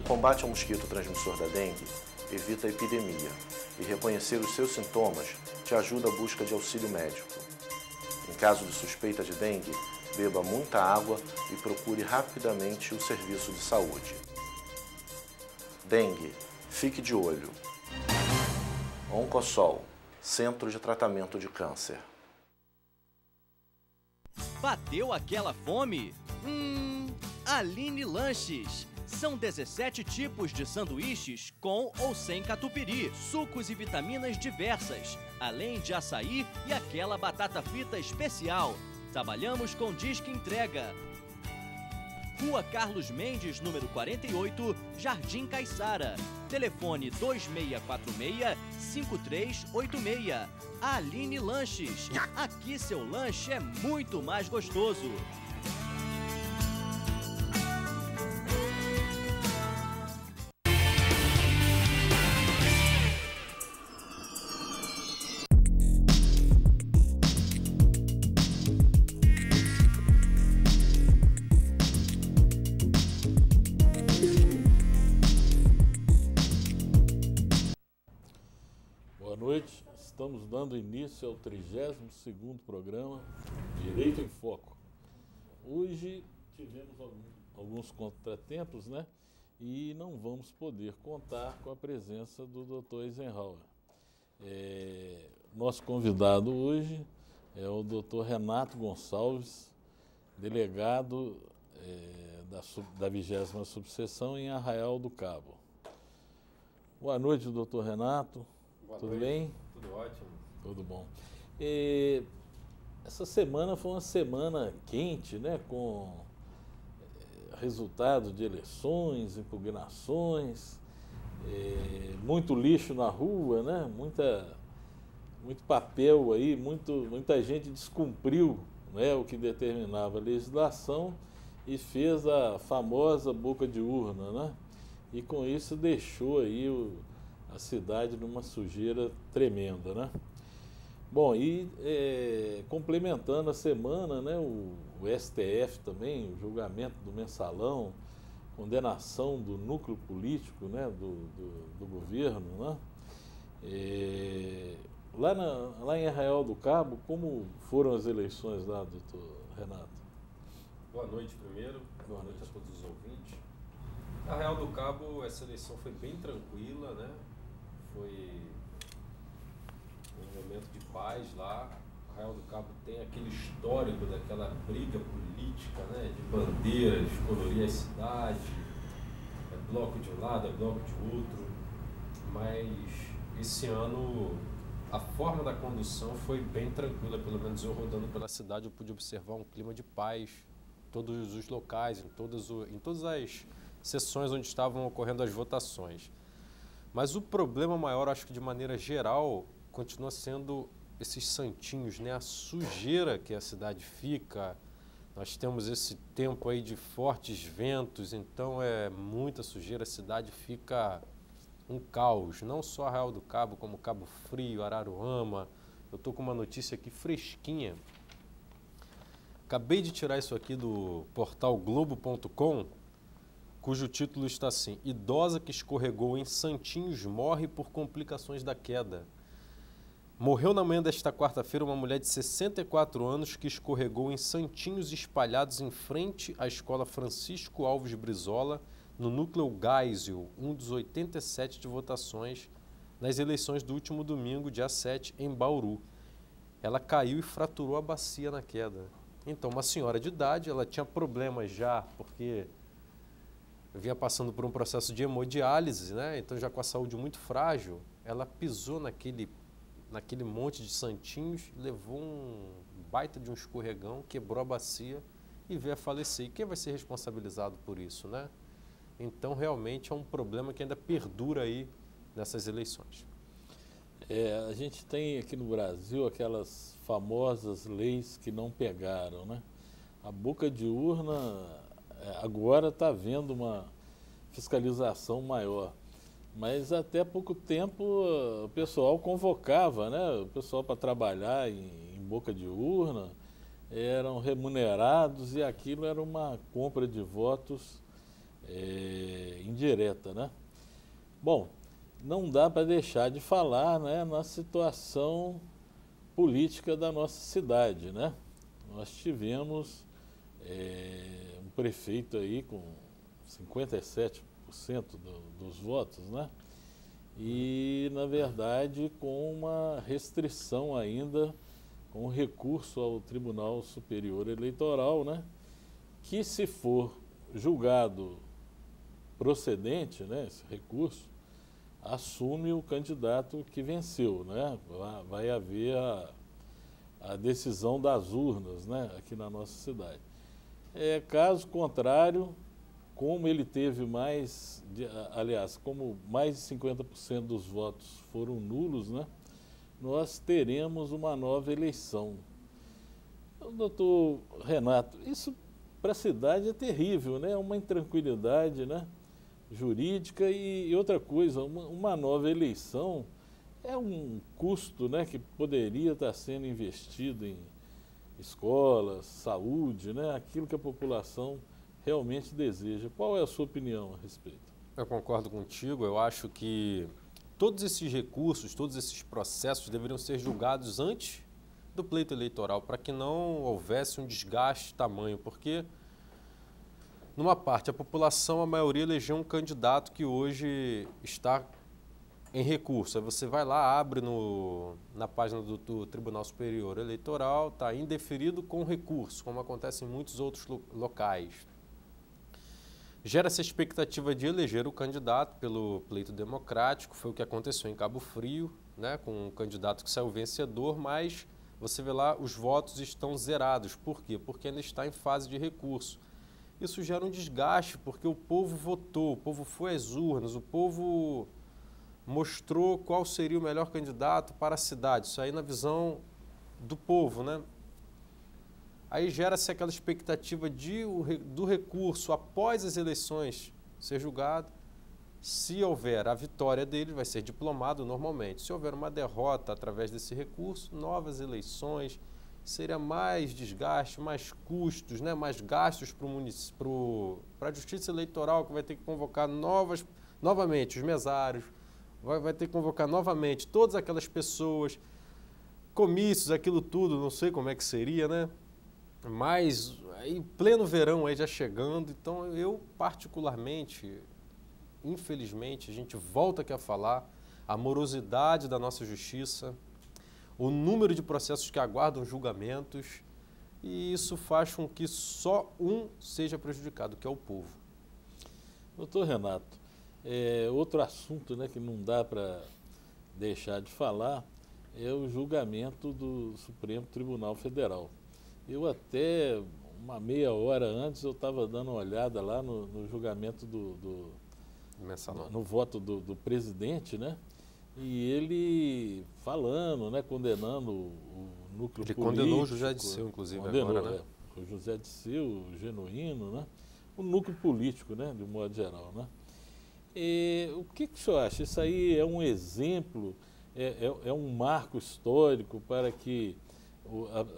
combate ao mosquito transmissor da dengue evita a epidemia e reconhecer os seus sintomas te ajuda à busca de auxílio médico. Em caso de suspeita de dengue, beba muita água e procure rapidamente o serviço de saúde. Dengue, fique de olho. Oncosol, Centro de Tratamento de Câncer. Bateu aquela fome? Aline Lanches. São 17 tipos de sanduíches com ou sem catupiry, sucos e vitaminas diversas, além de açaí e aquela batata frita especial. Trabalhamos com Disque Entrega. Rua Carlos Mendes, número 48, Jardim Caiçara. Telefone 2646-5386. Aline Lanches. Aqui seu lanche é muito mais gostoso. Boa noite, estamos dando início ao 32º programa Direito em Foco. Hoje tivemos alguns contratempos, né? E não vamos poder contar com a presença do Dr. Eisenhower. Nosso convidado hoje é o Dr. Renato Gonçalves, delegado da 20ª Subseção em Arraial do Cabo. Boa noite, doutor Renato. Boa Tudo noite. bem? Tudo ótimo. Tudo bom. Essa semana foi uma semana quente, né? Com resultado de eleições, impugnações, muito lixo na rua, né? Muito papel aí, muita gente descumpriu, né, o que determinava a legislação e fez a famosa boca de urna, né? E com isso deixou aí a cidade numa sujeira tremenda, né? Bom, e complementando a semana, né, o STF também, o julgamento do mensalão, condenação do núcleo político, né, do governo, né? Lá em Arraial do Cabo, como foram as eleições lá, doutor Renato? Boa noite primeiro. Boa Noite noite a todos os ouvintes. Arraial do Cabo, essa eleição foi bem tranquila, né? Foi um momento de paz lá. Arraial do Cabo tem aquele histórico daquela briga política, né? De bandeiras, colorir a cidade, é bloco de um lado, é bloco de outro. Mas esse ano a forma da condução foi bem tranquila, pelo menos eu rodando pela cidade eu pude observar um clima de paz em todos os locais, em todas as sessões onde estavam ocorrendo as votações. Mas o problema maior, acho que de maneira geral, continua sendo esses santinhos, né? A sujeira que a cidade fica. Nós temos esse tempo aí de fortes ventos, então é muita sujeira, a cidade fica um caos. Não só Arraial do Cabo, como Cabo Frio, Araruama. Eu estou com uma notícia aqui fresquinha. Acabei de tirar isso aqui do portal Globo.com, cujo título está assim: idosa que escorregou em Santinhos morre por complicações da queda. Morreu na manhã desta quarta-feira uma mulher de 64 anos que escorregou em santinhos espalhados em frente à escola Francisco Alves Brizola, no núcleo Geisel, um dos 87 de votações nas eleições do último domingo, dia 7, em Bauru. Ela caiu e fraturou a bacia na queda. Então, uma senhora de idade, ela tinha problemas já, porque vinha passando por um processo de hemodiálise, né? Então já com a saúde muito frágil, ela pisou naquele monte de santinhos, levou um baita de um escorregão, quebrou a bacia e veio a falecer. E quem vai ser responsabilizado por isso, né? Então realmente é um problema que ainda perdura aí nessas eleições. A gente tem aqui no Brasil aquelas famosas leis que não pegaram, né? A boca de urna agora está havendo uma fiscalização maior, mas até pouco tempo o pessoal convocava, né? O pessoal para trabalhar em boca de urna, eram remunerados e aquilo era uma compra de votos indireta, né? Bom, não dá para deixar de falar, né, na situação política da nossa cidade, né? Nós tivemos um prefeito aí com 57% dos votos, né? E, na verdade, com uma restrição ainda, com recurso ao Tribunal Superior Eleitoral, né? Que, se for julgado procedente, né, esse recurso, assume o candidato que venceu, né? Vai haver a decisão das urnas, né, aqui na nossa cidade. Caso contrário, como ele teve como mais de 50% dos votos foram nulos, né, nós teremos uma nova eleição. Então, doutor Renato, isso para a cidade é terrível, né? É uma intranquilidade, né, jurídica e outra coisa, uma nova eleição é um custo, né, que poderia estar sendo investido em escolas, saúde, né, aquilo que a população realmente deseja. Qual é a sua opinião a respeito? Eu concordo contigo, eu acho que todos esses recursos, todos esses processos deveriam ser julgados antes do pleito eleitoral, para que não houvesse um desgaste tamanho, porque numa parte, a população, a maioria elegeu um candidato que hoje está em recurso. Aí você vai lá, abre na página do Tribunal Superior Eleitoral, está indeferido com recurso, como acontece em muitos outros locais. Gera essa expectativa de eleger o candidato pelo pleito democrático, foi o que aconteceu em Cabo Frio, né, com um candidato que saiu vencedor, mas você vê lá, os votos estão zerados. Por quê? Porque ainda está em fase de recurso. Isso gera um desgaste, porque o povo votou, o povo foi às urnas, o povo mostrou qual seria o melhor candidato para a cidade. Isso aí na visão do povo, né? Aí gera-se aquela expectativa do recurso após as eleições ser julgado. Se houver a vitória dele, vai ser diplomado normalmente. Se houver uma derrota através desse recurso, novas eleições, seria mais desgaste, mais custos, né? Mais gastos para a Justiça Eleitoral, que vai ter que convocar novamente os mesários, vai ter que convocar novamente todas aquelas pessoas, comícios, aquilo tudo, não sei como é que seria, né? Mas em pleno verão aí já chegando, então eu particularmente, infelizmente, a gente volta aqui a falar, a morosidade da nossa justiça, o número de processos que aguardam julgamentos, e isso faz com que só um seja prejudicado, que é o povo. Doutor Renato, outro assunto, né, que não dá para deixar de falar é o julgamento do Supremo Tribunal Federal. Eu até uma meia hora antes eu estava dando uma olhada lá no julgamento no voto do presidente, né? E ele falando, né, condenando o núcleo político. Ele condenou o José Dirceu, inclusive, condenou, agora, né? O José Dirceu, o Genuíno, né? O núcleo político, né, de um modo geral, né? E o que o senhor acha? Isso aí é um exemplo, é um marco histórico para que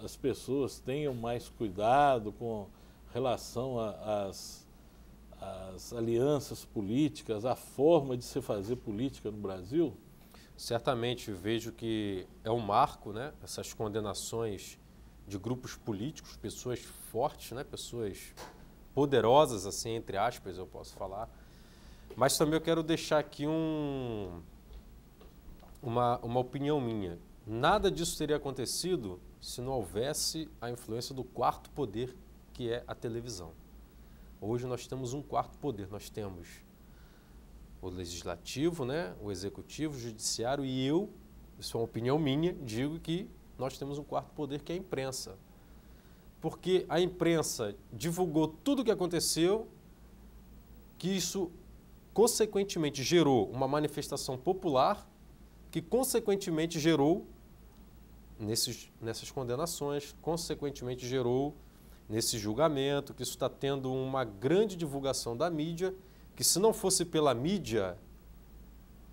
as pessoas tenham mais cuidado com relação às alianças políticas, à forma de se fazer política no Brasil? Certamente vejo que é um marco, né? Essas condenações de grupos políticos, pessoas fortes, né? Pessoas poderosas, assim, entre aspas, eu posso falar. Mas também eu quero deixar aqui uma opinião minha. Nada disso teria acontecido se não houvesse a influência do quarto poder, que é a televisão. Hoje nós temos um quarto poder, nós temos o legislativo, né, o executivo, o judiciário, e isso é uma opinião minha, digo que nós temos um quarto poder, que é a imprensa. Porque a imprensa divulgou tudo o que aconteceu, que isso consequentemente gerou uma manifestação popular, que consequentemente gerou nessas condenações, consequentemente gerou nesse julgamento, que isso está tendo uma grande divulgação da mídia, que se não fosse pela mídia,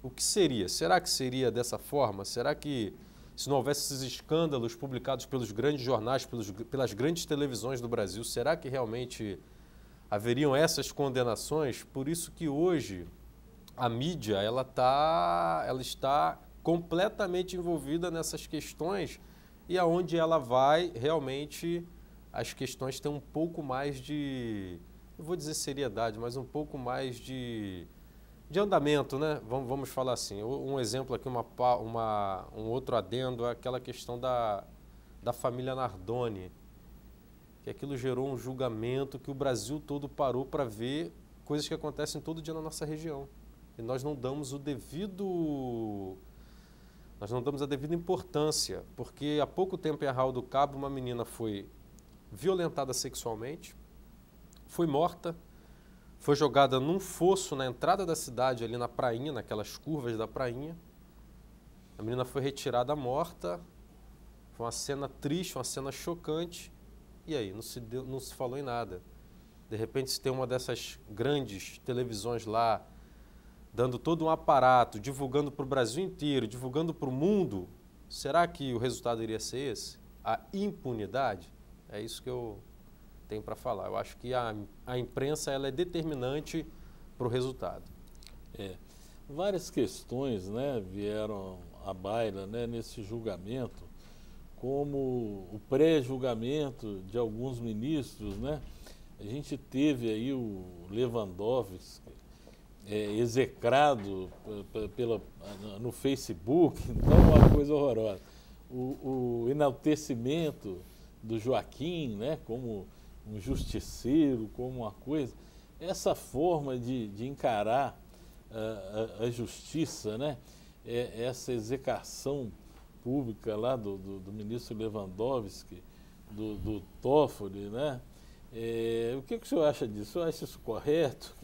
o que seria? Será que seria dessa forma? Será que se não houvesse esses escândalos publicados pelos grandes jornais, pelas grandes televisões do Brasil, será que realmente haveriam essas condenações, por isso que hoje a mídia ela está completamente envolvida nessas questões e aonde ela vai, realmente, as questões têm um pouco mais de, não vou dizer seriedade, mas um pouco mais de andamento, né? Vamos falar assim. Um exemplo aqui, um outro adendo, é aquela questão da família Nardoni, que aquilo gerou um julgamento que o Brasil todo parou para ver coisas que acontecem todo dia na nossa região. E nós não damos a devida importância, porque há pouco tempo em Arraial do Cabo uma menina foi violentada sexualmente, foi morta, foi jogada num fosso na entrada da cidade, ali na prainha, naquelas curvas da prainha. A menina foi retirada morta, foi uma cena triste, uma cena chocante, e aí, não se falou em nada. De repente, se tem uma dessas grandes televisões lá, dando todo um aparato, divulgando para o Brasil inteiro, divulgando para o mundo, será que o resultado iria ser esse? A impunidade? É isso que eu tenho para falar. Eu acho que a imprensa ela é determinante para o resultado. Várias questões, né, vieram à baila, né, nesse julgamento, como o pré-julgamento de alguns ministros, né? A gente teve aí o Lewandowski execrado no Facebook, então uma coisa horrorosa. O enaltecimento do Joaquim, né, como um justiceiro, como uma coisa. Essa forma de encarar a justiça, né, essa execação pública lá do ministro Lewandowski, do Toffoli, né? O que o senhor acha disso? O senhor acha isso correto?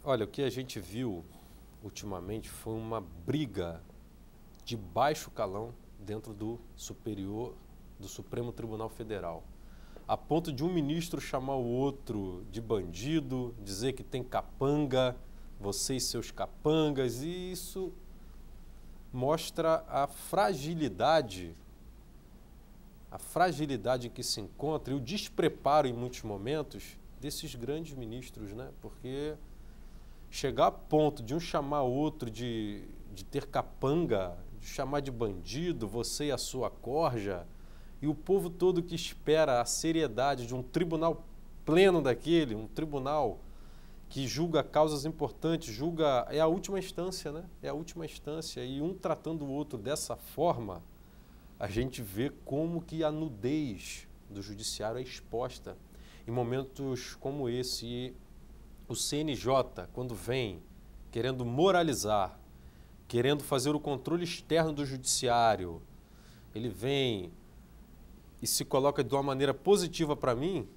Olha, o que a gente viu ultimamente foi uma briga de baixo calão dentro do Supremo Tribunal Federal, a ponto de um ministro chamar o outro de bandido, dizer que tem capanga, você e seus capangas, e isso mostra a fragilidade em que se encontra e o despreparo em muitos momentos desses grandes ministros, né? Porque chegar a ponto de um chamar outro de ter capanga, de chamar de bandido, você e a sua corja, e o povo todo que espera a seriedade de um tribunal pleno daquele, um tribunal que julga causas importantes, é a última instância, né? É a última instância. E um tratando o outro dessa forma, a gente vê como que a nudez do judiciário é exposta em momentos como esse. E o CNJ, quando vem querendo moralizar, querendo fazer o controle externo do judiciário, ele vem e se coloca de uma maneira positiva para mim,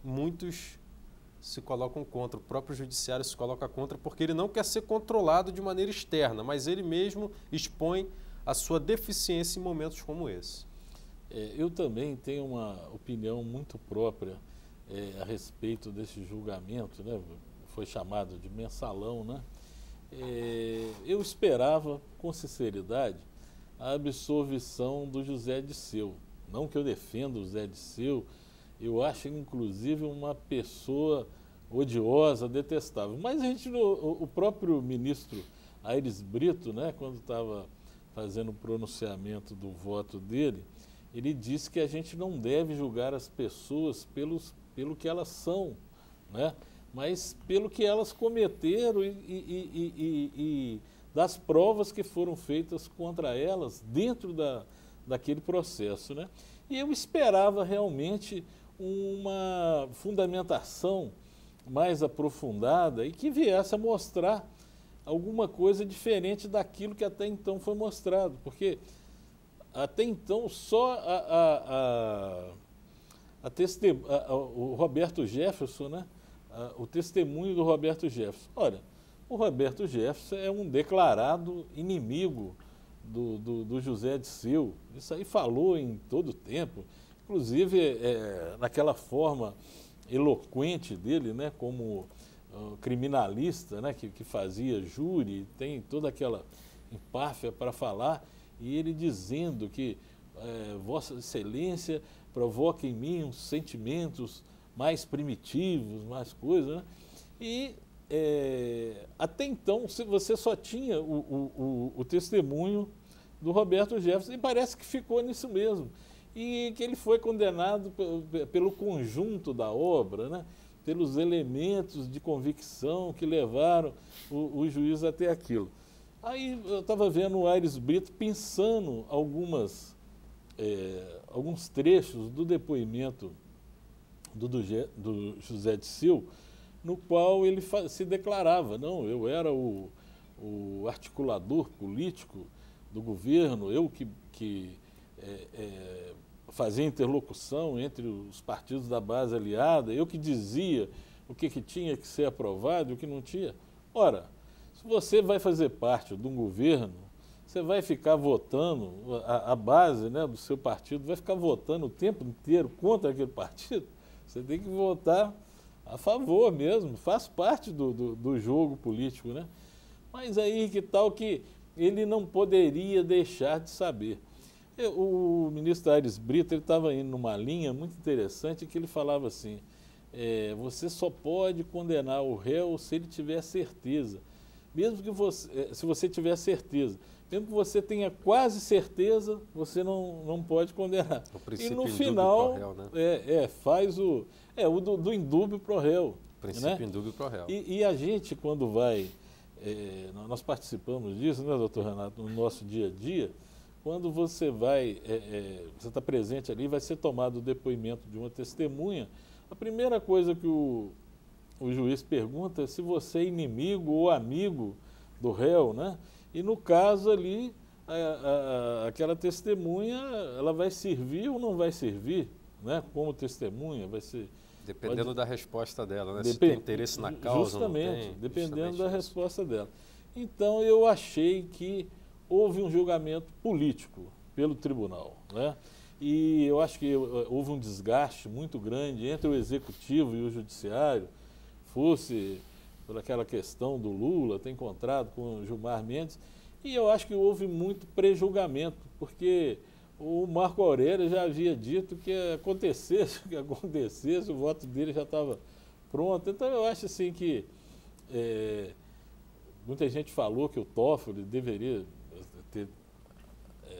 muitos se colocam contra, o próprio judiciário se coloca contra porque ele não quer ser controlado de maneira externa, mas ele mesmo expõe a sua deficiência em momentos como esse. Eu também tenho uma opinião muito própria a respeito desse julgamento, né? Foi chamado de mensalão, né? Eu esperava, com sinceridade, a absolvição do José Disseu. Não que eu defenda o José Disseu, eu acho ele, inclusive, uma pessoa odiosa, detestável. Mas o próprio ministro Aires Brito, né, quando estava fazendo o pronunciamento do voto dele, ele disse que a gente não deve julgar as pessoas pelo que elas são, né, mas pelo que elas cometeram e das provas que foram feitas contra elas dentro daquele processo, né? E eu esperava realmente uma fundamentação mais aprofundada e que viesse a mostrar alguma coisa diferente daquilo que até então foi mostrado, porque até então só o Roberto Jefferson, né? O testemunho do Roberto Jefferson. Olha, o Roberto Jefferson é um declarado inimigo do José Disseu. Isso aí falou em todo o tempo, inclusive naquela forma eloquente dele, né, como criminalista, né, que fazia júri, tem toda aquela empáfia para falar, e ele dizendo que Vossa Excelência provoca em mim uns sentimentos mais primitivos, mais coisas, né? E até então você só tinha o testemunho do Roberto Jefferson, e parece que ficou nisso mesmo. E que ele foi condenado pelo conjunto da obra, né? Pelos elementos de convicção que levaram o juiz até aquilo. Aí eu estava vendo o Aires Brito pensando alguns trechos do depoimento do José Dirceu, no qual ele se declarava: não, eu era o articulador político do governo, eu que fazia interlocução entre os partidos da base aliada, eu que dizia o que tinha que ser aprovado e o que não tinha. Ora, se você vai fazer parte de um governo, você vai ficar votando, a base, né, do seu partido vai ficar votando o tempo inteiro contra aquele partido? Você tem que votar a favor mesmo, faz parte do jogo político, né? Mas aí que tal que ele não poderia deixar de saber. O ministro Aires Brito estava indo numa linha muito interessante, que ele falava assim: você só pode condenar o réu se ele tiver certeza. Mesmo que se você tiver certeza, mesmo que você tenha quase certeza, você não pode condenar. E no final, pro réu, né? faz do indúbio pro réu. Princípio né? indúbio pro réu. E a gente, quando vai, nós participamos disso, né, doutor Renato, no nosso dia a dia. Quando você vai, você está presente ali, vai ser tomado o depoimento de uma testemunha, a primeira coisa que o juiz pergunta é se você é inimigo ou amigo do réu, né? E no caso ali, aquela testemunha, ela vai servir ou não vai servir, né? Como testemunha, vai ser... Dependendo da resposta dela, né? Se tem interesse na causa, justamente, não tem. Dependendo da resposta dela. Então, eu achei que houve um julgamento político pelo tribunal, né? E eu acho que houve um desgaste muito grande entre o executivo e o judiciário, fosse por aquela questão do Lula ter encontrado com o Gilmar Mendes, e eu acho que houve muito prejulgamento, porque o Marco Aurélio já havia dito que acontecesse o que acontecesse, o voto dele já estava pronto. Então eu acho assim que muita gente falou que o Toffoli deveria ter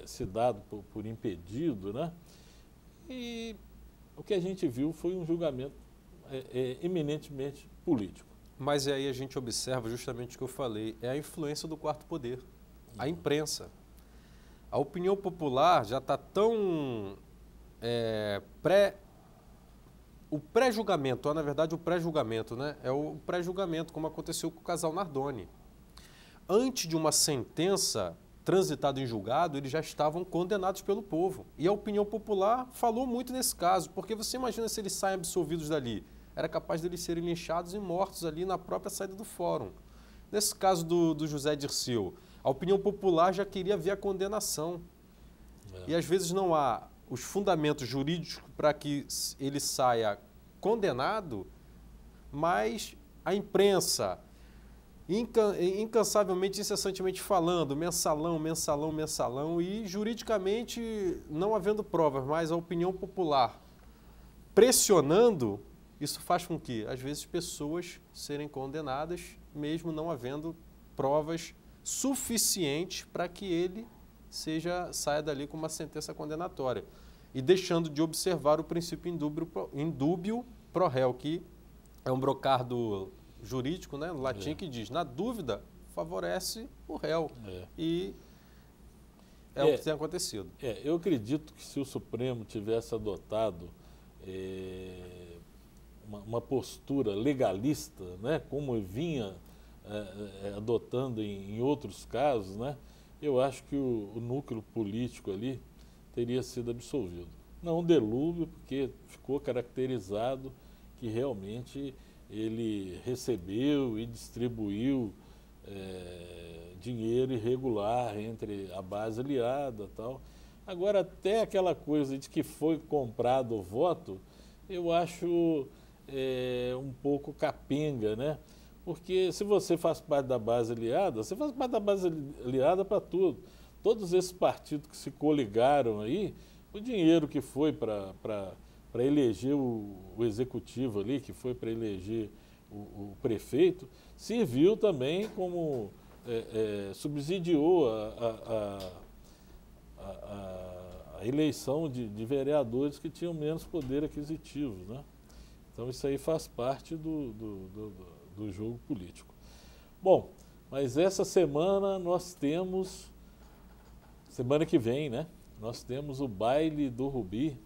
se dado por impedido, né? E o que a gente viu foi um julgamento eminentemente político. Mas aí a gente observa justamente o que eu falei, é a influência do quarto poder, a imprensa. A opinião popular já está tão o pré-julgamento, na verdade o pré-julgamento, né? É o pré-julgamento, como aconteceu com o casal Nardoni. Antes de uma sentença transitada em julgado, eles já estavam condenados pelo povo. E a opinião popular falou muito nesse caso, porque você imagina se eles saem absolvidos dali. Era capaz deles serem linchados e mortos ali na própria saída do fórum. Nesse caso do José Dirceu, a opinião popular já queria ver a condenação. E às vezes não há os fundamentos jurídicos para que ele saia condenado, mas a imprensa, incansavelmente, incessantemente falando, mensalão, e juridicamente não havendo provas, mas a opinião popular pressionando, isso faz com que, às vezes, pessoas serem condenadas, mesmo não havendo provas suficientes para que ele saia dali com uma sentença condenatória. E deixando de observar o princípio indúbio pro réu, que é um brocardo jurídico, né, no latim, que diz, na dúvida, favorece o réu. E é o que tem acontecido. Eu acredito que se o Supremo tivesse adotado uma postura legalista, né, como vinha adotando em outros casos, né, eu acho que o núcleo político ali teria sido absolvido. Não delúbio, porque ficou caracterizado que realmente ele recebeu e distribuiu dinheiro irregular entre a base aliada e tal. Agora, até aquela coisa de que foi comprado o voto, eu acho um pouco capenga, né? Porque se você faz parte da base aliada, você faz parte da base aliada para tudo. Todos esses partidos que se coligaram aí, o dinheiro que foi para para eleger o executivo ali, que foi para eleger o prefeito, serviu também como subsidiou a eleição de vereadores que tinham menos poder aquisitivo, né? Então isso aí faz parte do jogo político. Bom, mas essa semana nós temos, semana que vem, né? Nós temos o Baile do Rubi.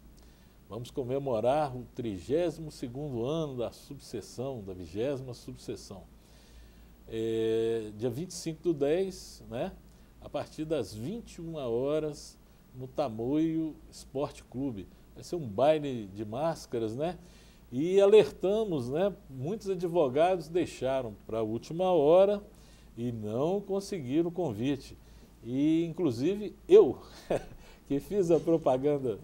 Vamos comemorar o 32º ano da subseção, da 20ª subseção. Dia 25/10, né? A partir das 21 horas, no Tamoio Esporte Clube. Vai ser um baile de máscaras, né? E alertamos, né? Muitos advogados deixaram para a última hora e não conseguiram o convite. E, inclusive, eu, que fiz a propaganda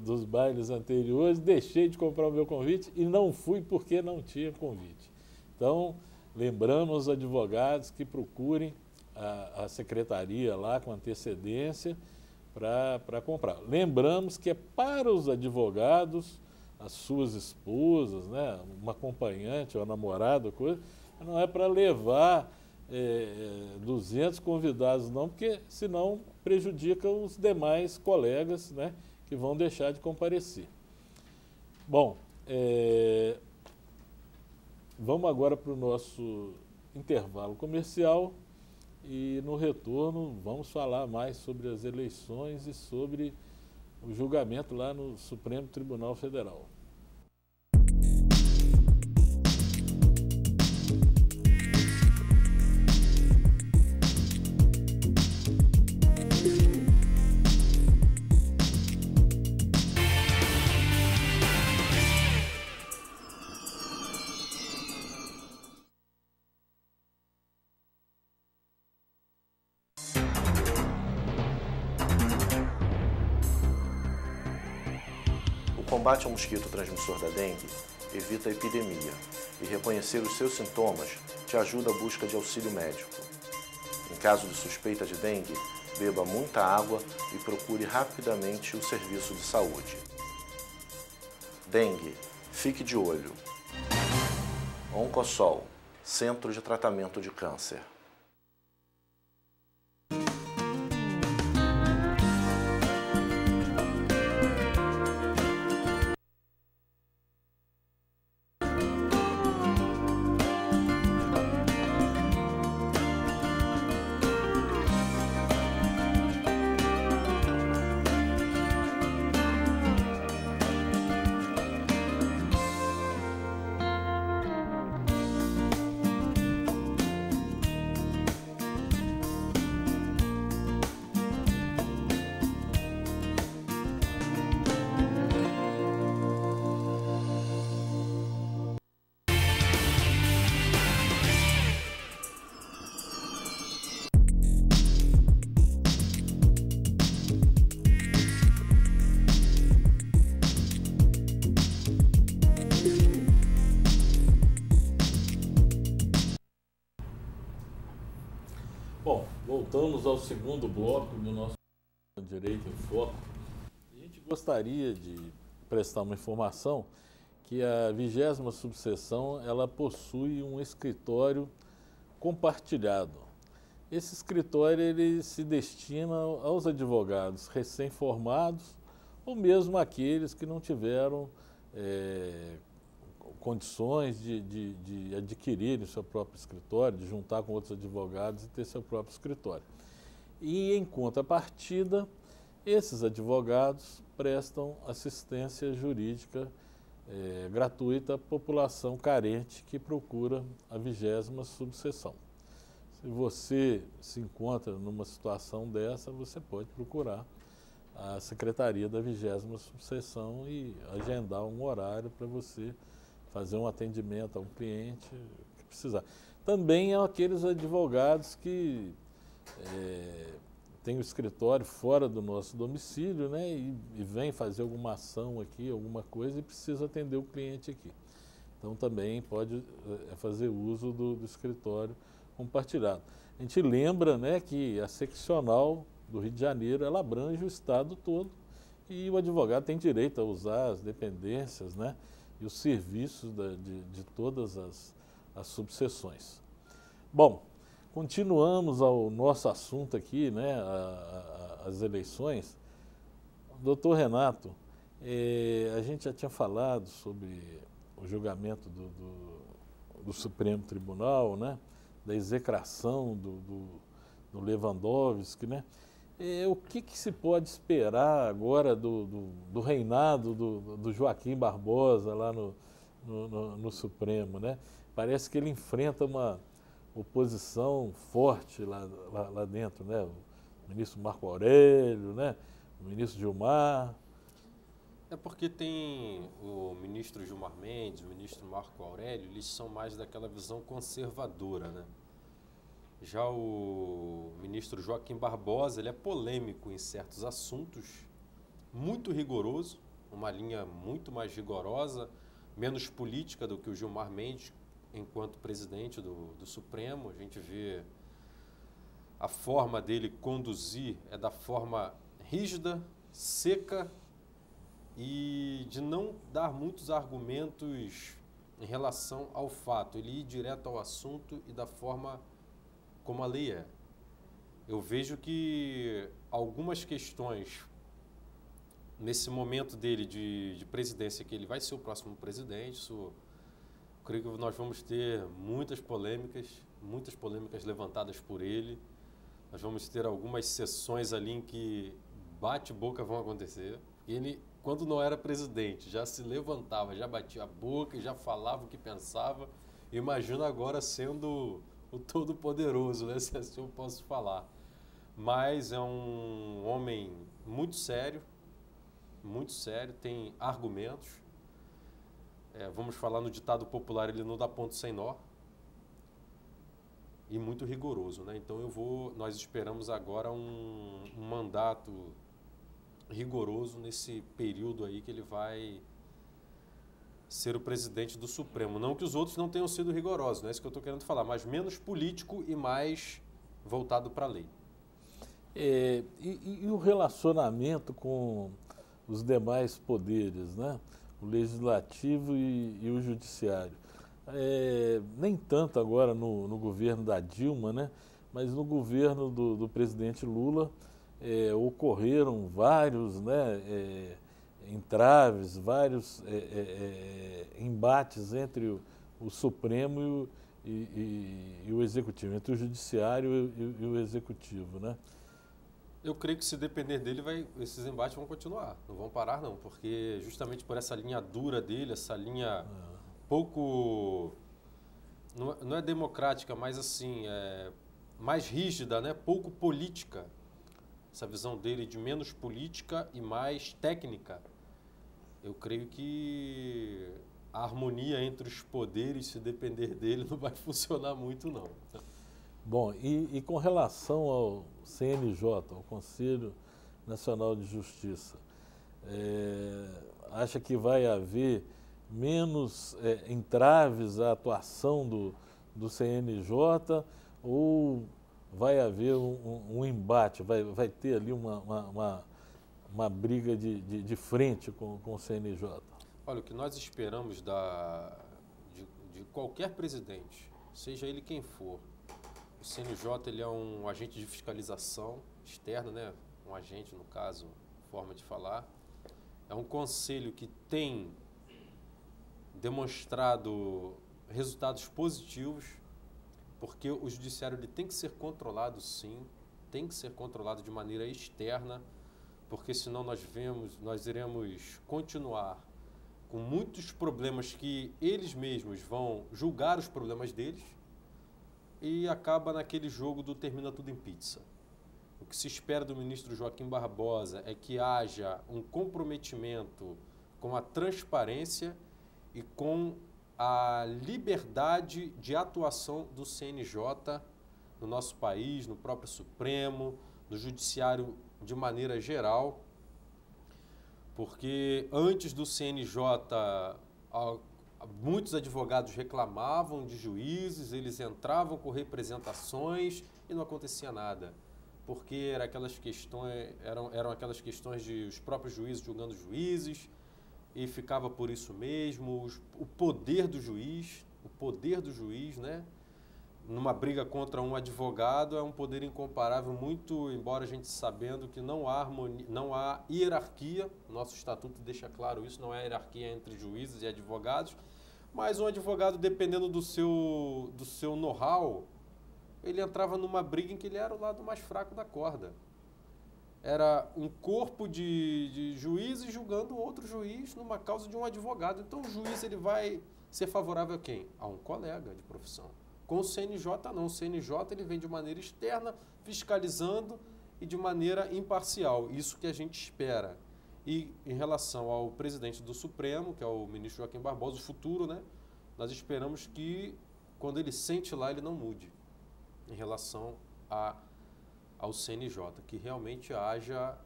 dos bailes anteriores, deixei de comprar o meu convite e não fui porque não tinha convite. Então, lembramos os advogados que procurem a secretaria lá com antecedência para comprar. Lembramos que é para os advogados, as suas esposas, né, uma acompanhante, uma namorada, coisa, não é para levar 200 convidados não, porque senão prejudica os demais colegas, né, que vão deixar de comparecer. Bom, vamos agora para o nosso intervalo comercial e no retorno vamos falar mais sobre as eleições e sobre o julgamento lá no Supremo Tribunal Federal. O combate ao mosquito transmissor da dengue evita a epidemia e reconhecer os seus sintomas te ajuda a busca de auxílio médico. Em caso de suspeita de dengue, beba muita água e procure rapidamente o serviço de saúde. Dengue, fique de olho. Oncosol, Centro de Tratamento de Câncer. Bom, voltamos ao segundo bloco do nosso Direito em Foco. A gente gostaria de prestar uma informação que a 20ª subseção ela possui um escritório compartilhado. Esse escritório ele se destina aos advogados recém-formados ou mesmo aqueles que não tiveram condições de adquirirem seu próprio escritório, de juntar com outros advogados e ter seu próprio escritório. E, em contrapartida, esses advogados prestam assistência jurídica gratuita à população carente que procura a 20ª subseção. Se você se encontra numa situação dessa, você pode procurar a secretaria da 20ª subseção e agendar um horário para você fazer um atendimento a um cliente que precisar. Também há aqueles advogados que têm o escritório fora do nosso domicílio, né, e vêm fazer alguma ação aqui, alguma coisa, e precisa atender o cliente aqui. Então também pode fazer uso do escritório compartilhado. A gente lembra, né, que a seccional do Rio de Janeiro ela abrange o estado todo e o advogado tem direito a usar as dependências, né, e os serviços de todas as subseções. Bom, continuamos ao nosso assunto aqui, né, as eleições. Doutor Renato, a gente já tinha falado sobre o julgamento do Supremo Tribunal, né, da execração do Lewandowski, né? O que se pode esperar agora do reinado do Joaquim Barbosa lá no Supremo, né? Parece que ele enfrenta uma oposição forte lá dentro, né? O ministro Marco Aurélio, né? O ministro Gilmar. É porque tem o ministro Gilmar Mendes, o ministro Marco Aurélio, eles são mais daquela visão conservadora, né? Já o ministro Joaquim Barbosa, ele é polêmico em certos assuntos, muito rigoroso, uma linha muito mais rigorosa, menos política do que o Gilmar Mendes, enquanto presidente do Supremo. A gente vê a forma dele conduzir é da forma rígida, seca e de não dar muitos argumentos em relação ao fato. Ele ir direto ao assunto e da forma como a lei é. Eu vejo que algumas questões, nesse momento dele de presidência, que ele vai ser o próximo presidente, isso, creio que nós vamos ter muitas polêmicas levantadas por ele. Nós vamos ter algumas sessões ali em que bate-boca vão acontecer. Ele, quando não era presidente, já se levantava, já batia a boca, já falava o que pensava. Imagina agora sendo o Todo-Poderoso, né? Se assim eu posso falar. Mas é um homem muito sério, tem argumentos. Vamos falar no ditado popular, ele não dá ponto sem nó. E muito rigoroso, né? Então nós esperamos agora um mandato rigoroso nesse período aí que ele vai ser o presidente do Supremo. Não que os outros não tenham sido rigorosos, não é isso que eu estou querendo falar, mas menos político e mais voltado para a lei. E o relacionamento com os demais poderes, né? O legislativo e o judiciário. Nem tanto agora no governo da Dilma, né? Mas no governo do presidente Lula ocorreram vários, né, entraves, vários embates entre o Supremo e o Executivo, entre o Judiciário e o Executivo, né? Eu creio que se depender dele, esses embates vão continuar, não vão parar não, porque justamente por essa linha dura dele, essa linha pouco, não é democrática, mas assim, mais rígida, né? Pouco política, essa visão dele de menos política e mais técnica. Eu creio que a harmonia entre os poderes, se depender dele, não vai funcionar muito não. Bom, e com relação ao CNJ, ao Conselho Nacional de Justiça, acha que vai haver menos entraves à atuação do CNJ ou vai haver um embate, vai ter ali uma briga de frente com o CNJ? Olha, o que nós esperamos de qualquer presidente, seja ele quem for, o CNJ ele é um agente de fiscalização externa, né? Um agente, no caso, forma de falar. É um conselho que tem demonstrado resultados positivos, porque o judiciário ele tem que ser controlado, sim, tem que ser controlado de maneira externa, porque senão nós iremos continuar com muitos problemas que eles mesmos vão julgar os problemas deles e acaba naquele jogo do termina tudo em pizza. O que se espera do ministro Joaquim Barbosa é que haja um comprometimento com a transparência e com a liberdade de atuação do CNJ no nosso país, no próprio Supremo, no Judiciário de maneira geral, porque antes do CNJ, muitos advogados reclamavam de juízes, eles entravam com representações e não acontecia nada. porque eram aquelas questões de os próprios juízes julgando os juízes, e ficava por isso mesmo, o poder do juiz, né? Numa briga contra um advogado é um poder incomparável, muito embora a gente sabendo que não há harmonia, não há hierarquia, nosso estatuto deixa claro isso, não há hierarquia entre juízes e advogados, mas um advogado, dependendo do seu know-how, ele entrava numa briga em que ele era o lado mais fraco da corda. Era um corpo de juízes julgando outro juiz numa causa de um advogado. Então o juiz ele vai ser favorável a quem? A um colega de profissão. Com o CNJ não. O CNJ ele vem de maneira externa, fiscalizando e de maneira imparcial. Isso que a gente espera. E em relação ao presidente do Supremo, que é o ministro Joaquim Barbosa, o futuro, né? Nós esperamos que quando ele sente lá, ele não mude em relação ao CNJ, que realmente haja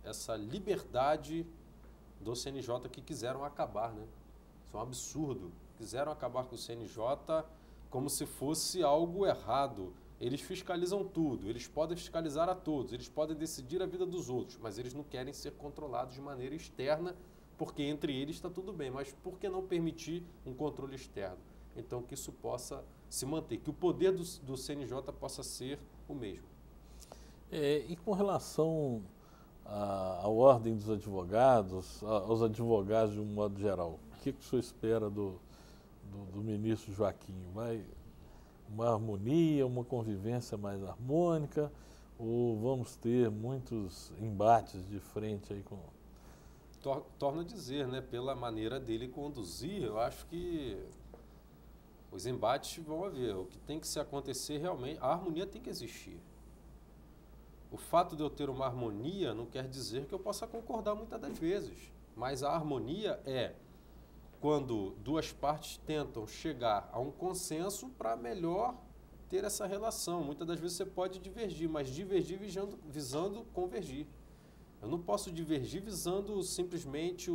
essa liberdade do CNJ que quiseram acabar, né? Isso é um absurdo. Quiseram acabar com o CNJ como se fosse algo errado. Eles fiscalizam tudo, eles podem fiscalizar a todos, eles podem decidir a vida dos outros, mas eles não querem ser controlados de maneira externa, porque entre eles está tudo bem, mas por que não permitir um controle externo? Então que isso possa se manter, que o poder do CNJ possa ser o mesmo. E com relação à ordem dos advogados, aos advogados de um modo geral, o que o senhor espera do ministro Joaquim? Vai uma harmonia, uma convivência mais harmônica, ou vamos ter muitos embates de frente aí com... Torno a dizer, né, pela maneira dele conduzir, eu acho que os embates vão haver. O que tem que se acontecer realmente, a harmonia tem que existir. O fato de eu ter uma harmonia não quer dizer que eu possa concordar muitas das vezes, mas a harmonia é quando duas partes tentam chegar a um consenso para melhor ter essa relação. Muitas das vezes você pode divergir, mas divergir visando convergir. Eu não posso divergir visando simplesmente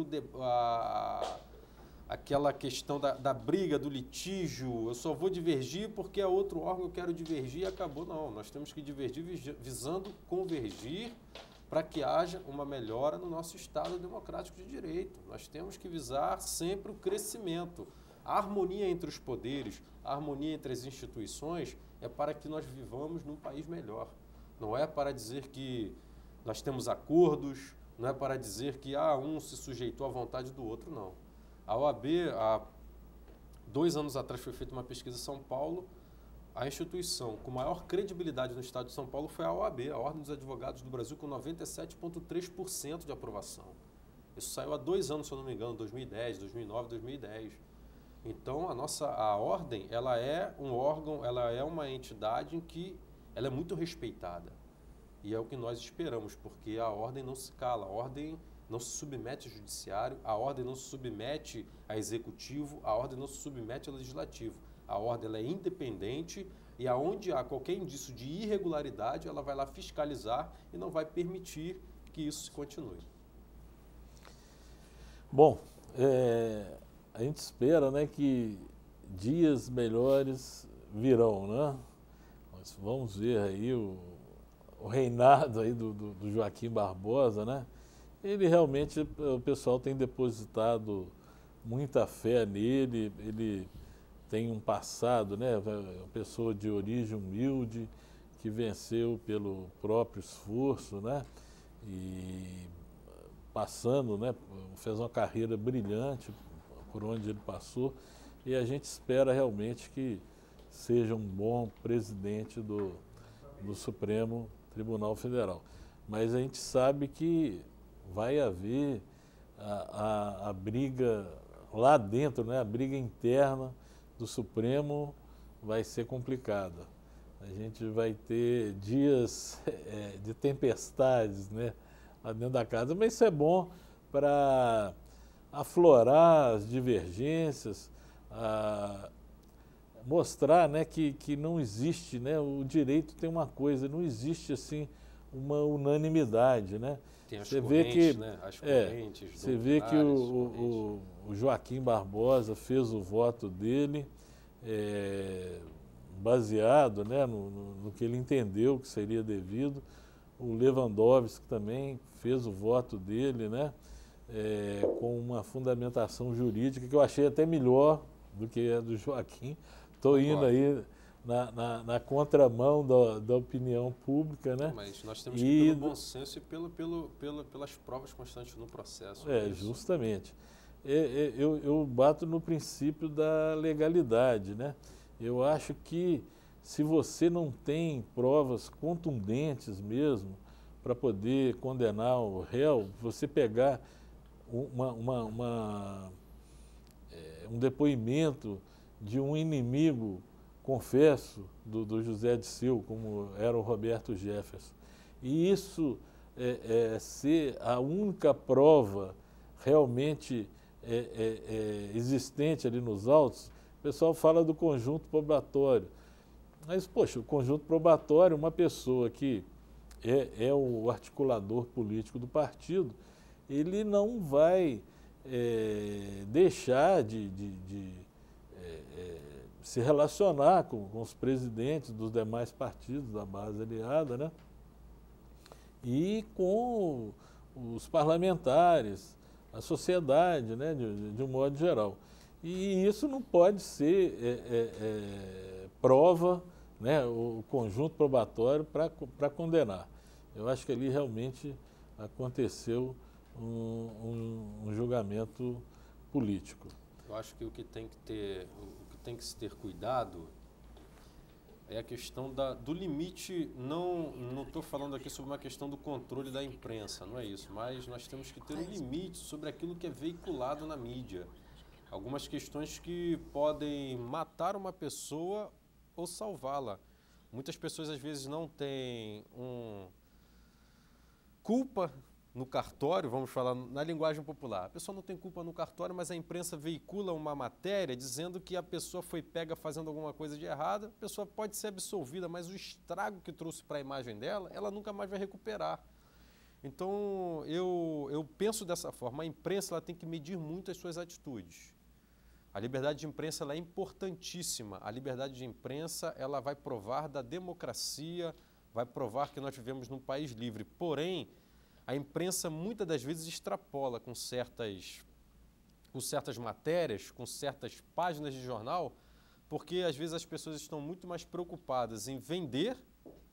aquela questão da briga, do litígio. Eu só vou divergir porque é outro órgão, eu quero divergir e acabou. Não, nós temos que divergir visando convergir para que haja uma melhora no nosso Estado democrático de direito. Nós temos que visar sempre o crescimento. A harmonia entre os poderes, a harmonia entre as instituições é para que nós vivamos num país melhor. Não é para dizer que nós temos acordos, não é para dizer que um se sujeitou à vontade do outro, não. A OAB, há 2 anos atrás, foi feita uma pesquisa em São Paulo. A instituição com maior credibilidade no estado de São Paulo foi a OAB, a Ordem dos Advogados do Brasil, com 97,3% de aprovação. Isso saiu há 2 anos, se eu não me engano, 2010, 2009, 2010. Então, a Ordem, ela é um órgão, ela é uma entidade em que ela é muito respeitada. E é o que nós esperamos, porque a Ordem não se cala, a Ordem não se submete ao judiciário, a Ordem não se submete a executivo, a Ordem não se submete ao legislativo. A Ordem ela é independente e aonde há qualquer indício de irregularidade, ela vai lá fiscalizar e não vai permitir que isso se continue. Bom, a gente espera, né, que dias melhores virão, né? Nós vamos ver aí o reinado aí do Joaquim Barbosa, né? Ele realmente, o pessoal tem depositado muita fé nele, ele tem um passado, né? Uma pessoa de origem humilde, que venceu pelo próprio esforço, né? E passando, né? Fez uma carreira brilhante por onde ele passou, e a gente espera realmente que seja um bom presidente do Supremo Tribunal Federal. Mas a gente sabe que vai haver a briga lá dentro, né? A briga interna do Supremo vai ser complicada. A gente vai ter dias de tempestades, né, lá dentro da casa, mas isso é bom para aflorar as divergências, mostrar, né, que não existe, né, o direito tem uma coisa, não existe assim uma unanimidade, né? Tem as correntes, né? As correntes. Você vê que o Joaquim Barbosa fez o voto dele baseado, né, no que ele entendeu que seria devido. O Lewandowski também fez o voto dele, né, com uma fundamentação jurídica que eu achei até melhor do que a do Joaquim. Estou indo aí na contramão da opinião pública, né? Mas nós temos que ir pelo bom senso e pelas provas constantes no processo. Justamente. Eu bato no princípio da legalidade, né? Eu acho que se você não tem provas contundentes mesmo para poder condenar o réu, você pegar um depoimento de um inimigo, confesso, do José Dirceu, como era o Roberto Jefferson, e isso ser a única prova realmente existente ali nos autos, o pessoal fala do conjunto probatório. Mas, poxa, o conjunto probatório, uma pessoa que é o articulador político do partido, ele não vai deixar de se relacionar com os presidentes dos demais partidos da base aliada, né? E com os parlamentares, a sociedade, né? De um modo geral. E isso não pode ser prova, né? O conjunto probatório para condenar. Eu acho que ali realmente aconteceu um julgamento político. Eu acho que o que tem que se ter cuidado é a questão do limite. Não estou falando aqui sobre uma questão do controle da imprensa, não é isso, mas nós temos que ter um limite sobre aquilo que é veiculado na mídia. Algumas questões que podem matar uma pessoa ou salvá-la. Muitas pessoas às vezes não têm culpa no cartório, vamos falar na linguagem popular. A pessoa não tem culpa no cartório, mas a imprensa veicula uma matéria dizendo que a pessoa foi pega fazendo alguma coisa de errada. A pessoa pode ser absolvida, mas o estrago que trouxe para a imagem dela, ela nunca mais vai recuperar. Então, eu penso dessa forma. A imprensa ela tem que medir muito as suas atitudes. A liberdade de imprensa ela é importantíssima. A liberdade de imprensa ela vai provar da democracia, vai provar que nós vivemos num país livre. Porém, a imprensa muitas das vezes extrapola com certas matérias, com certas páginas de jornal, porque às vezes as pessoas estão muito mais preocupadas em vender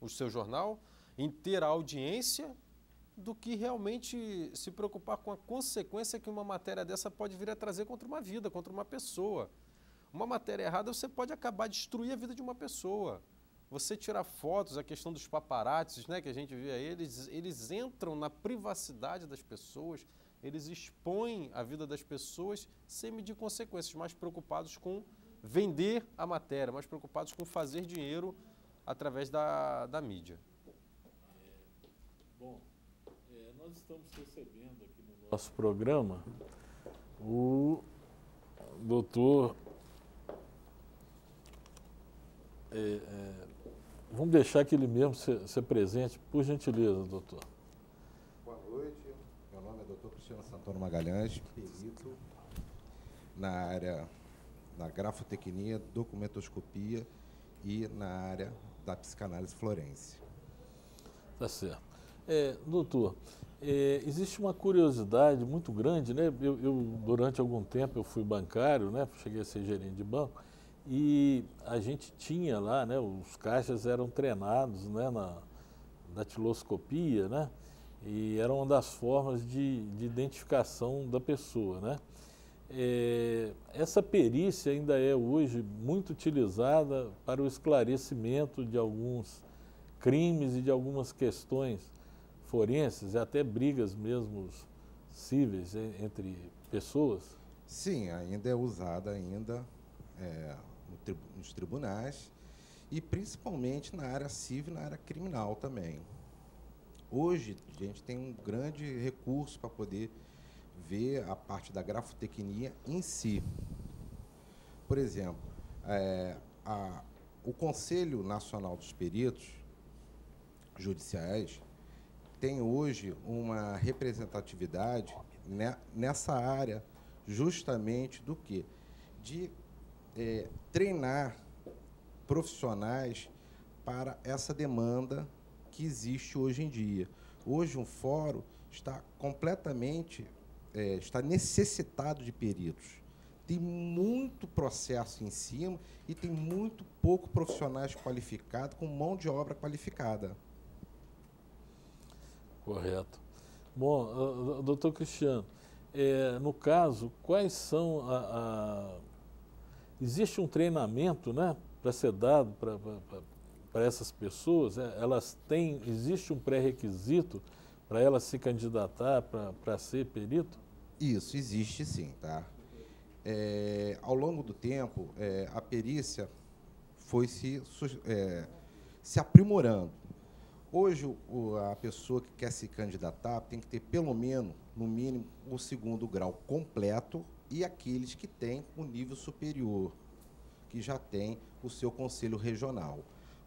o seu jornal, em ter a audiência, do que realmente se preocupar com a consequência que uma matéria dessa pode vir a trazer contra uma vida, contra uma pessoa. Uma matéria errada, você pode acabar destruir a vida de uma pessoa. Você tirar fotos, a questão dos paparazzis, né, que a gente vê aí, eles entram na privacidade das pessoas, eles expõem a vida das pessoas sem medir consequências, mais preocupados com vender a matéria, mais preocupados com fazer dinheiro através da mídia. Bom, nós estamos recebendo aqui no nosso programa o doutor... vamos deixar que ele mesmo se presente, por gentileza, doutor. Boa noite, meu nome é doutor Cristiano Santoro Magalhães, perito na área da grafotecnia, documentoscopia e na área da psicanálise forense. Tá certo. Doutor, existe uma curiosidade muito grande, né? Eu durante algum tempo, eu fui bancário, né? Cheguei a ser gerente de banco, e a gente tinha lá, né? Os caixas eram treinados, né? Na datiloscopia, né? E era uma das formas de identificação da pessoa, né? Essa perícia ainda é hoje muito utilizada para o esclarecimento de alguns crimes e de algumas questões forenses, e até brigas mesmo cíveis entre pessoas? Sim, ainda é usada nos tribunais e principalmente na área civil e na área criminal também. Hoje a gente tem um grande recurso para poder ver a parte da grafotecnia em si. Por exemplo, o Conselho Nacional dos Peritos Judiciais tem hoje uma representatividade nessa área justamente do quê? De treinar profissionais para essa demanda que existe hoje em dia. Hoje, um fórum está completamente, está necessitado de peritos. Tem muito processo em cima e tem muito pouco profissionais qualificados, com mão de obra qualificada. Correto. Bom, doutor Cristiano, no caso, quais são existe um treinamento, né, para ser dado para essas pessoas? Existe um pré-requisito para elas se candidatar para ser perito? Isso, existe sim, tá? Ao longo do tempo, a perícia foi se aprimorando. Hoje, a pessoa que quer se candidatar tem que ter, pelo menos, no mínimo, o 2º grau completo e aqueles que têm o nível superior, que já tem o seu conselho regional.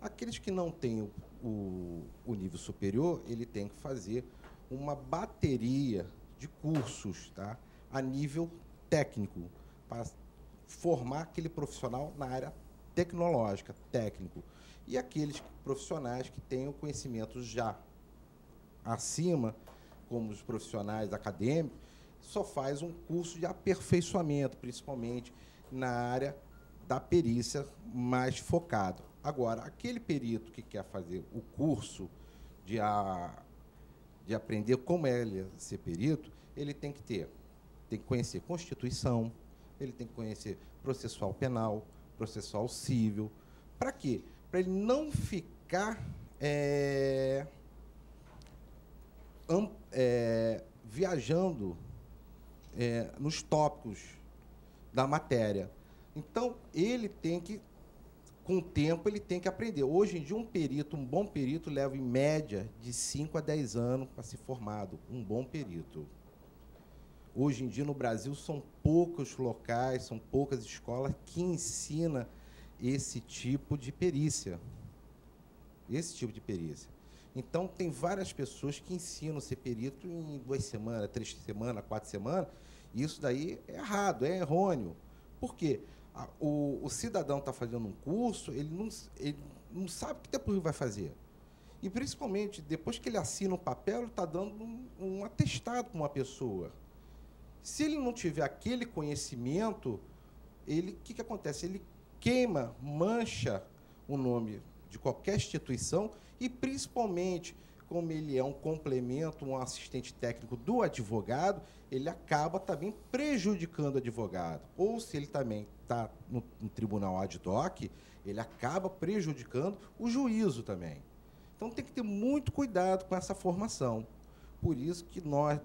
Aqueles que não têm o nível superior, ele tem que fazer uma bateria de cursos, tá, a nível técnico, para formar aquele profissional na área tecnológica, técnico. E aqueles profissionais que têm o conhecimento já acima, como os profissionais acadêmicos, só faz um curso de aperfeiçoamento, principalmente na área da perícia mais focado. Agora, aquele perito que quer fazer o curso de aprender como ele ser perito, ele tem que conhecer Constituição, ele tem que conhecer processual penal, processual civil. Para quê? Para ele não ficar viajando nos tópicos da matéria. Então, ele tem que, com o tempo, ele tem que aprender. Hoje em dia, um bom perito leva, em média, de 5 a 10 anos para ser formado. Um bom perito. Hoje em dia, no Brasil, são poucos locais, são poucas escolas que ensinam esse tipo de perícia. Então, tem várias pessoas que ensinam a ser perito em 2 semanas, 3 semanas, 4 semanas. E isso daí é errado, é errôneo. Por quê? O cidadão está fazendo um curso, ele não sabe o que depois vai fazer. E, principalmente, depois que ele assina um papel, ele está dando um atestado para uma pessoa. Se ele não tiver aquele conhecimento, o que acontece? Ele queima, mancha o nome de qualquer instituição e, principalmente, como ele é um complemento, um assistente técnico do advogado, ele acaba também prejudicando o advogado. Ou, se ele também está no tribunal ad hoc, ele acaba prejudicando o juízo também. Então, tem que ter muito cuidado com essa formação. Por isso que nós,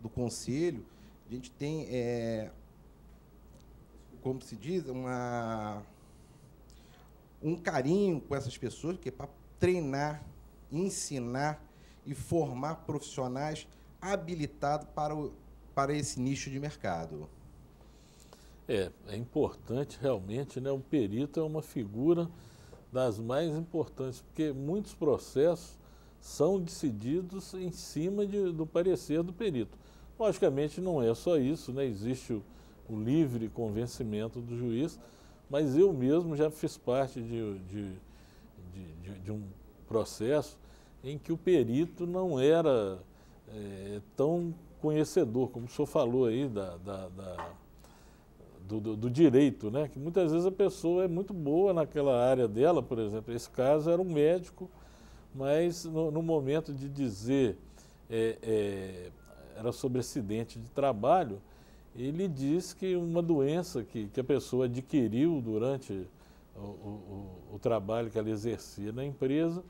do Conselho, a gente tem, como se diz, um carinho com essas pessoas, que é para treinar, ensinar e formar profissionais habilitados para esse nicho de mercado. É importante realmente, né? O perito é uma figura das mais importantes, porque muitos processos são decididos em cima do parecer do perito. Logicamente, não é só isso, né? Existe o livre convencimento do juiz, mas eu mesmo já fiz parte de um processo em que o perito não era tão conhecedor, como o senhor falou aí, do direito, né? Que muitas vezes a pessoa é muito boa naquela área dela, por exemplo. Esse caso era um médico, mas no momento de dizer, era sobre acidente de trabalho, ele diz que uma doença que a pessoa adquiriu durante o trabalho que ela exercia na empresa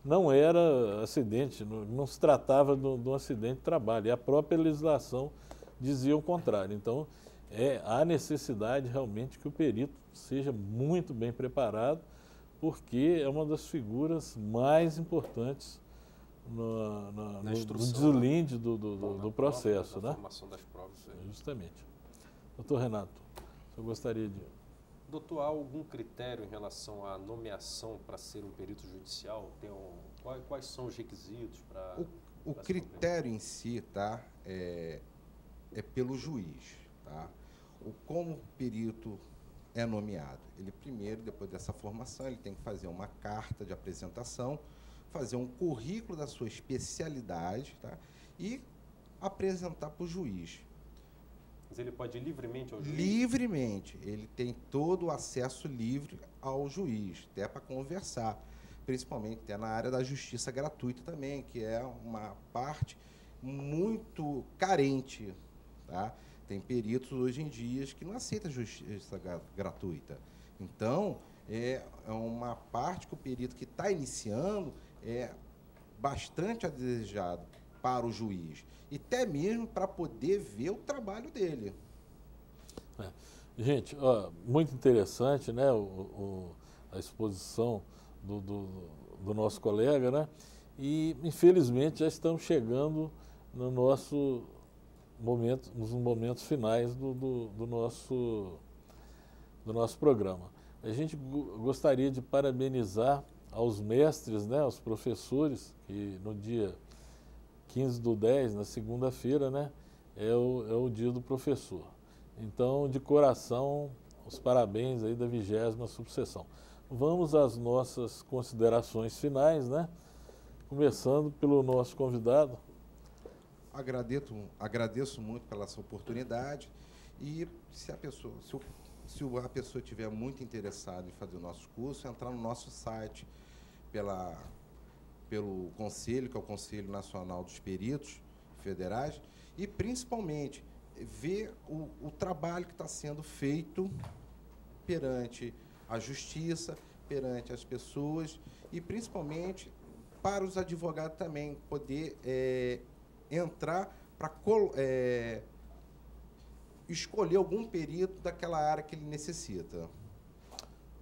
não era acidente, não se tratava de um acidente de trabalho. E a própria legislação dizia o contrário. Então, há necessidade realmente que o perito seja muito bem preparado, porque é uma das figuras mais importantes no deslinde do processo, né? Na formação das provas. Justamente. Doutor Renato, eu gostaria de... Doutor, há algum critério em relação à nomeação para ser um perito judicial? Quais são os requisitos para... O critério em si, tá, é pelo juiz, tá? Como perito é nomeado? Ele primeiro, depois dessa formação, ele tem que fazer uma carta de apresentação, fazer um currículo da sua especialidade, tá? E apresentar para o juiz. Mas ele pode ir livremente ao juiz? Livremente. Ele tem todo o acesso livre ao juiz, até para conversar. Principalmente até na área da justiça gratuita também, que é uma parte muito carente, tá? Tem peritos hoje em dia que não aceitam justiça gratuita. Então, é uma parte que o perito que está iniciando é bastante a desejado para o juiz, e até mesmo para poder ver o trabalho dele. Gente, ó, muito interessante, né, a exposição do nosso colega, né? E, infelizmente, já estamos chegando no nosso momento, nos momentos finais do nosso programa. A gente gostaria de parabenizar aos mestres, né, aos professores, que no dia 15/10, na segunda-feira, né, é o dia do professor. Então, de coração, os parabéns aí da 20ª subseção. Vamos às nossas considerações finais, né? Começando pelo nosso convidado. Agradeço muito pela sua oportunidade, e se a pessoa estiver muito interessada em fazer o nosso curso, entrar no nosso site pelo Conselho, que é o Conselho Nacional dos Peritos Federais, e principalmente ver o trabalho que está sendo feito perante a justiça, perante as pessoas, e principalmente para os advogados também poder entrar para escolher algum perito daquela área que ele necessita.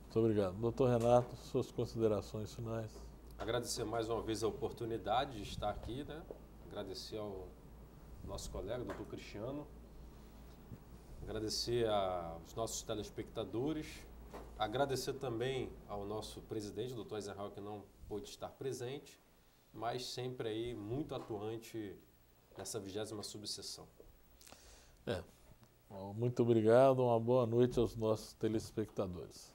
Muito obrigado. Doutor Renato, suas considerações finais. Agradecer mais uma vez a oportunidade de estar aqui, né? Agradecer ao nosso colega, doutor Cristiano. Agradecer aos nossos telespectadores. Agradecer também ao nosso presidente, doutor Eisenhower, que não pôde estar presente, mas sempre aí muito atuante nessa 20ª subseção. Muito obrigado, uma boa noite aos nossos telespectadores.